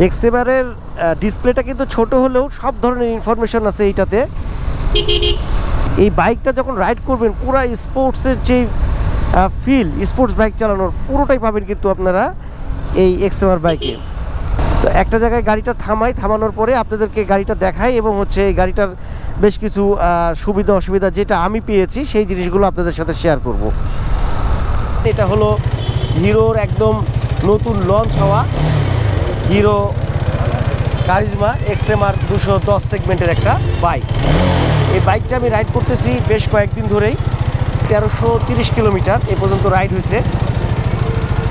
এক্সএমআরের ডিসপ্লেটা কিন্তু ছোট হলেও সব ধরনের ইনফরমেশন আছে এইটাতে। এই বাইকটা যখন রাইড করবেন পুরো স্পোর্টসের যে ফিল, স্পোর্টস বাইক চালানোর পুরোটাই পাবেন কিন্তু আপনারা এই এক্সএমআর বাইকে। তো একটা জায়গায় গাড়িটা থামানোর পরে আপনাদেরকে গাড়িটা দেখাই এবং হচ্ছে এই গাড়িটার বেশ কিছু সুবিধা অসুবিধা যেটা আমি পেয়েছি সেই জিনিসগুলো আপনাদের সাথে শেয়ার করব। এটা হলো হিরোর একদম নতুন লঞ্চ হওয়া হিরো কারিজমা এক্সএমআর 210 সেগমেন্টের একটা বাইক। এই বাইকটা আমি রাইড করতেছি বেশ কয়েকদিন ধরেই, 1330 কিলোমিটার এ পর্যন্ত রাইড হয়েছে।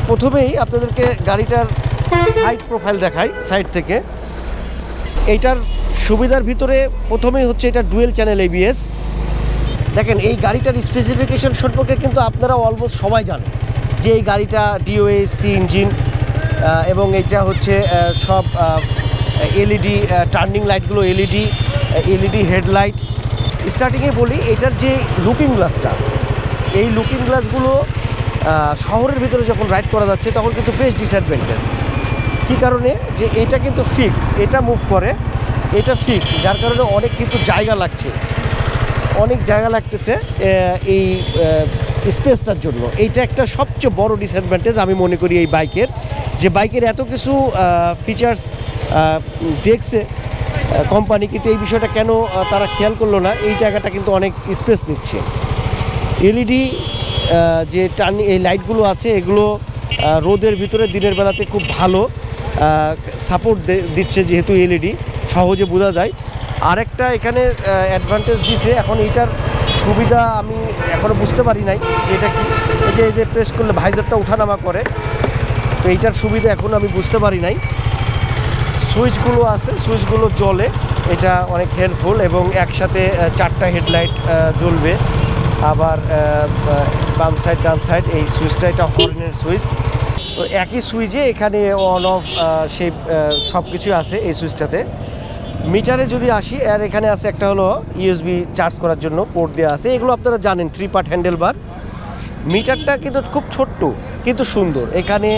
প্রথমেই আপনাদেরকে গাড়িটার সাইড প্রোফাইল দেখাই সাইড থেকে। এইটার সুবিধার ভিতরে প্রথমেই হচ্ছে এটা ডুয়েল চ্যানেল ABS। দেখেন এই গাড়িটার স্পেসিফিকেশন সম্পর্কে কিন্তু আপনারা অলমোস্ট সবাই জানেন যে এই গাড়িটা DOHC ইঞ্জিন এবং এইটা হচ্ছে সব LED টার্নিং লাইটগুলো LED হেডলাইট। স্টার্টিংয়ে বলি এটার যে লুকিং গ্লাসটা, এই লুকিং গ্লাসগুলো শহরের ভিতরে যখন রাইড করা যাচ্ছে তখন কিন্তু বেশ ডিসঅ্যাডভান্টেজ। কী কারণে? যে এটা কিন্তু ফিক্সড, এটা মুভ করে, এটা ফিক্সড, যার কারণে অনেক কিন্তু জায়গা লাগতেছে এই স্পেসটার জন্য। এইটা একটা সবচেয়ে বড় ডিসঅ্যাডভান্টেজ আমি মনে করি এই বাইকের, যে বাইকের এত কিছু ফিচার্স দেখছে কোম্পানি, কিন্তু এই বিষয়টা কেন তারা খেয়াল করলো না? এই জায়গাটা কিন্তু অনেক স্পেস নিচ্ছে। LED যে এই লাইটগুলো আছে এগুলো রোদের ভিতরে দিনের বেলাতে খুব ভালো সাপোর্ট দিচ্ছে, যেহেতু LED সহজে বোঝা যায়। আরেকটা এখানে অ্যাডভান্টেজ দিছে, এখন এইটার সুবিধা আমি এখনও বুঝতে পারি নাই এটা কি। এই যে প্রেস করলে ভাইজারটা ওঠানামা করে, তো এইটার সুবিধা এখনও আমি বুঝতে পারি নাই। সুইচগুলো আছে, সুইচগুলো জ্বলে, এটা অনেক হেল্পফুল এবং একসাথে 4টা হেডলাইট জ্বলবে। আবার বাম সাইড ডান সাইড এই সুইচটা, এটা হর্নের সুইচ। তো একই সুইচে এখানে অন অফ সেই সব কিছুই আছে এই সুইচটাতে। মিটারে যদি আসি, আর এখানে আছে একটা হলো USB চার্জ করার জন্য পোর্ট দেওয়া আছে। এগুলো আপনারা জানেন 3 পার্ট হ্যান্ডেল বার। মিটারটা কিন্তু খুব ছোট্ট কিন্তু সুন্দর। এখানে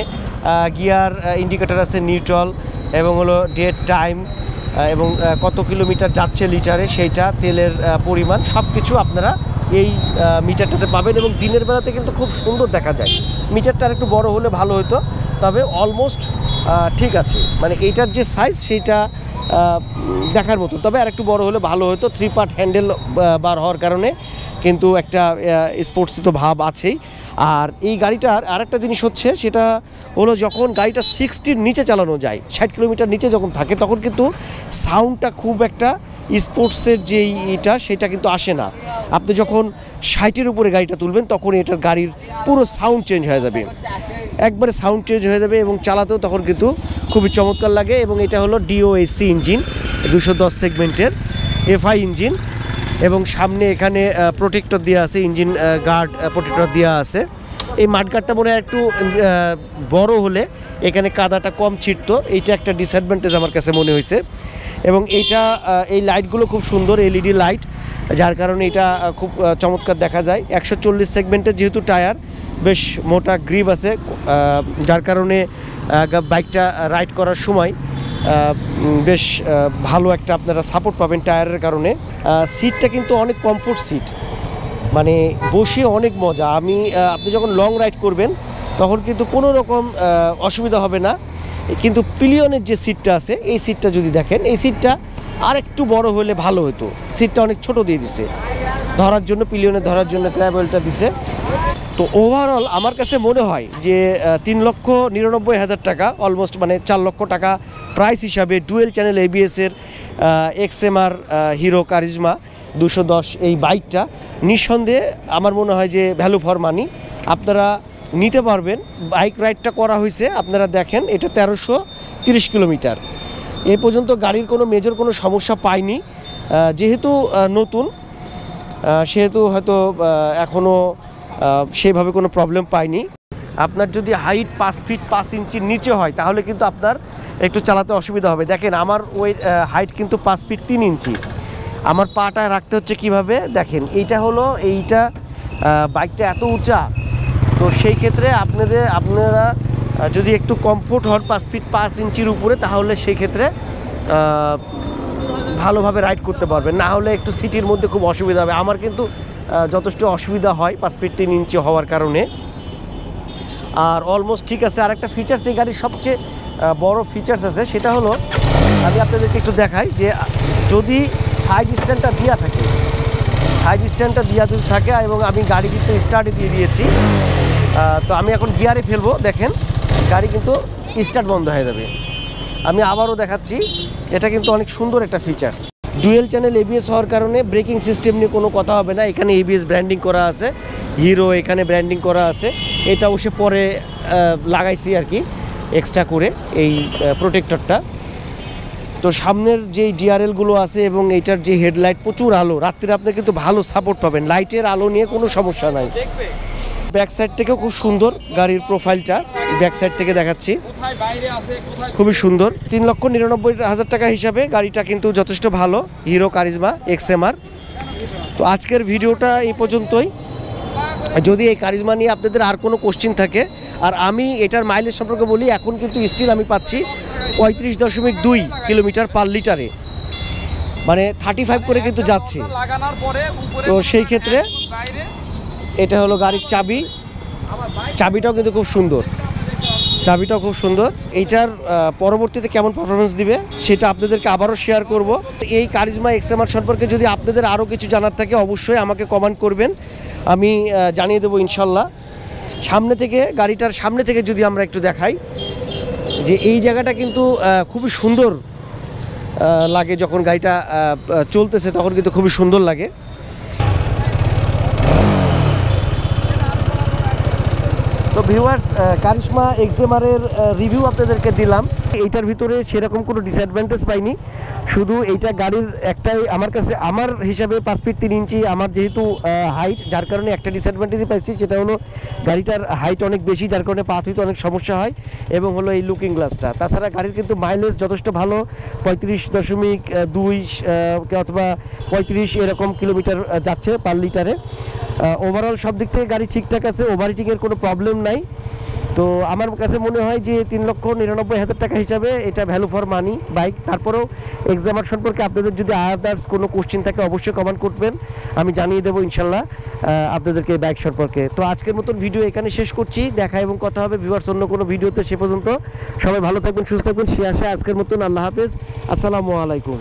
গিয়ার ইন্ডিকেটার আছে, নিউট্রাল এবং হলো ডেট টাইম এবং কত কিলোমিটার যাচ্ছে লিটারে সেইটা, তেলের পরিমাণ, সব কিছু আপনারা এই মিটারটাতে পাবেন। এবং দিনের বেলাতে কিন্তু খুব সুন্দর দেখা যায়। মিটারটা আর একটু বড় হলে ভালো হতো, তবে অলমোস্ট ঠিক আছে, মানে এইটার যে সাইজ সেইটা দেখার মতো, তবে আর একটু বড় হলে ভালো হতো। 3 পার্ট হ্যান্ডেল বার হওয়ার কারণে কিন্তু একটা স্পোর্টসিত ভাব আছেই। আর এই গাড়িটার আরেকটা জিনিস হচ্ছে, সেটা হলো যখন গাড়িটা 60-র নিচে চালানো যায়, 60 কিলোমিটার নিচে যখন থাকে, তখন কিন্তু সাউন্ডটা খুব একটা স্পোর্টসের যেই এটা সেটা কিন্তু আসে না। আপনি যখন 60-এর উপরে গাড়িটা তুলবেন তখন এটার গাড়ির পুরো সাউন্ড চেঞ্জ হয়ে যাবে, একবারে সাউন্ড চেঞ্জ হয়ে যাবে এবং চালাতেও তখন কিন্তু খুবই চমৎকার লাগে। এবং এটা হলো DOHC ইঞ্জিন, 210 সেগমেন্টের FI ইঞ্জিন, এবং সামনে এখানে প্রোটেক্টর দেওয়া আছে, ইঞ্জিন গার্ড প্রোটেক্টর দেওয়া আছে। এই মাঠগার্ডটা মনে হয় একটু বড় হলে এখানে কাদাটা কম ছিটতো, এইটা একটা ডিসঅ্যাডভান্টেজ আমার কাছে মনে হয়েছে। এবং এইটা এই লাইটগুলো খুব সুন্দর LED লাইট, যার কারণে এটা খুব চমৎকার দেখা যায়। 140 সেগমেন্টের যেহেতু টায়ার, বেশ মোটা গ্রিপ আছে, যার কারণে বাইকটা রাইড করার সময় বেশ ভালো একটা আপনারা সাপোর্ট পাবেন টায়ারের কারণে। সিটটা কিন্তু অনেক কমফোর্ট সিট, মানে বসে অনেক মজা। আপনি যখন লং রাইড করবেন তখন কিন্তু কোনো রকম অসুবিধা হবে না। কিন্তু পিলিয়নের যে সিটটা আছে, এই সিটটা যদি দেখেন, এই সিটটা আর একটু বড় হলে ভালো হতো। সিটটা অনেক ছোট দিয়ে দিছে ধরার জন্য, পিলিয়নে ধরার জন্য ট্রাভেলটা দিছে। তো ওভারঅল আমার কাছে মনে হয় যে 3,99,000 টাকা, অলমোস্ট মানে 4 লক্ষ টাকা প্রাইস হিসাবে ডুয়েল চ্যানেল ABS-এর এক্সএমআর হিরো কারিজমা 210 এই বাইকটা নিঃসন্দেহে আমার মনে হয় যে ভ্যালু ফর মানি। আপনারা নিতে পারবেন। বাইক রাইডটা করা হয়েছে, আপনারা দেখেন এটা 1330 কিলোমিটার। এ পর্যন্ত গাড়ির কোনো মেজর কোনো সমস্যা পাইনি। যেহেতু নতুন, সেহেতু হয়তো এখনও সেইভাবে কোনো প্রবলেম পাইনি। আপনার যদি হাইট 5 ফিট 5 ইঞ্চির নিচে হয় তাহলে কিন্তু আপনার একটু চালাতে অসুবিধা হবে। দেখেন আমার ওই হাইট কিন্তু 5 ফিট 3 ইঞ্চি। আমার পাটা রাখতে হচ্ছে কিভাবে, দেখেন এইটা হলো বাইকটা এত উঁচা, তো সেই ক্ষেত্রে আপনারা যদি একটু কমফোর্ট হন 5 ফিট 5 ইঞ্চির উপরে, তাহলে সেই ক্ষেত্রে ভালোভাবে রাইড করতে পারবেন। না হলে একটু সিটির মধ্যে খুব অসুবিধা হবে। আমার কিন্তু যথেষ্ট অসুবিধা হয় 5 ফিট 3 ইঞ্চি হওয়ার কারণে। আর অলমোস্ট ঠিক আছে। আরেকটা ফিচার্স এই গাড়ির সবচেয়ে বড় ফিচার্স আছে, সেটা হলো আমি আপনাদেরকে একটু দেখাই যে যদি সাইড স্ট্যান্ডটা দেওয়া থাকে, সাইড স্ট্যান্ডটা দেওয়া যদি থাকে এবং আমি গাড়ি কিন্তু স্টার্টে দিয়ে দিয়েছি, তো আমি এখন গিয়ারে ফেলবো, দেখেন গাড়ি কিন্তু স্টার্ট বন্ধ হয়ে যাবে। আমি আবারও দেখাচ্ছি, এটা কিন্তু অনেক সুন্দর একটা ফিচার্স। ডুয়েল চ্যানেল এবিএস হওয়ার কারণে ব্রেকিং সিস্টেম নিয়ে কোনো কথা হবে না। এখানে এবিএস ব্র্যান্ডিং করা আছে, হিরো এখানে ব্র্যান্ডিং করা আছে। এটা অবশ্য পরে লাগাইছি আর কি এক্সট্রা করে এই প্রোটেক্টরটা। তো সামনের যে ডিআরএলগুলো আছে এবং এইটার যে হেডলাইট, প্রচুর আলো, রাত্রে আপনি কিন্তু ভালো সাপোর্ট পাবেন, লাইটের আলো নিয়ে কোনো সমস্যা নাই। ব্যাক সাইড থেকেও খুব সুন্দর গাড়ির প্রোফাইলটা, ব্যাক সাইড থেকে দেখাচ্ছি, খুবই সুন্দর। 3,99,000 টাকা হিসাবে গাড়িটা কিন্তু যথেষ্ট ভালো, হিরো কারিজমা এক্সএমআর। তো আজকের ভিডিওটা এই পর্যন্তই। যদি এই কারিজমা নিয়ে আপনাদের আর কোনো কোশ্চিন থাকে, আর আমি এটার মাইলেজ সম্পর্কে বলি, এখন কিন্তু স্টিল আমি পাচ্ছি 35.2 কিলোমিটার পার লিটারে, মানে 35 করে কিন্তু যাচ্ছে। তো সেই ক্ষেত্রে এটা হলো গাড়ির চাবি, চাবিটাও কিন্তু খুব সুন্দর, চাবিটাও খুব সুন্দর। এইটার পরবর্তীতে কেমন পারফরমেন্স দিবে সেটা আপনাদেরকে আবারও শেয়ার করব। এই কারিজমা এক্সএমআর সম্পর্কে যদি আপনাদের আরও কিছু জানার থাকে অবশ্যই আমাকে কমেন্ট করবেন, আমি জানিয়ে দেবো ইনশাল্লাহ। সামনে থেকে, গাড়িটার সামনে থেকে যদি আমরা একটু দেখাই, যে এই জায়গাটা কিন্তু খুবই সুন্দর লাগে, যখন গাড়িটা চলতেছে তখন কিন্তু খুবই সুন্দর লাগে। তো ভিউয়ার্স, কারিশমা এক্সএমআরের রিভিউ আপনাদেরকে দিলাম। এইটার ভিতরে সেরকম কোনো ডিসঅ্যাডভান্টেজ পাইনি, শুধু এইটা গাড়ির একটাই আমার কাছে, আমার হিসাবে 5 ফিট 3 ইঞ্চি আমার যেহেতু হাইট, যার কারণে একটা ডিসঅ্যাডভান্টেজই পাইছি, সেটা হলো গাড়িটার হাইট অনেক বেশি, যার কারণে পা ধুইতে অনেক সমস্যা হয়, এবং হলো এই লুকিং গ্লাসটা। তাছাড়া গাড়ির কিন্তু মাইলেজ যথেষ্ট ভালো, 35.2 অথবা 35 এরকম কিলোমিটার যাচ্ছে পার লিটারে। ওভারঅল সব দিক থেকে গাড়ি ঠিকঠাক আছে, ওভারহিটিংয়ের কোনো প্রবলেম নাই। তো আমার কাছে মনে হয় যে 3,99,000 টাকা হিসাবে এটা ভ্যালু ফর মানি বাইক। তারপরেও এক্সএমআর সম্পর্কে আপনাদের যদি আদার্স কোনো কোশ্চেন থাকে অবশ্যই কমেন্ট করবেন, আমি জানিয়ে দেবো ইনশাল্লাহ আপনাদেরকে বাইক সম্পর্কে। তো আজকের মতন ভিডিও এখানে শেষ করছি, দেখা এবং কথা হবে ভিউয়ার্স অন্য কোনো ভিডিওতে। সে পর্যন্ত সবাই ভালো থাকবেন, সুস্থ থাকবেন, সে আশা আজকের মতন আল্লাহ হাফেজ, আসসালামু আলাইকুম।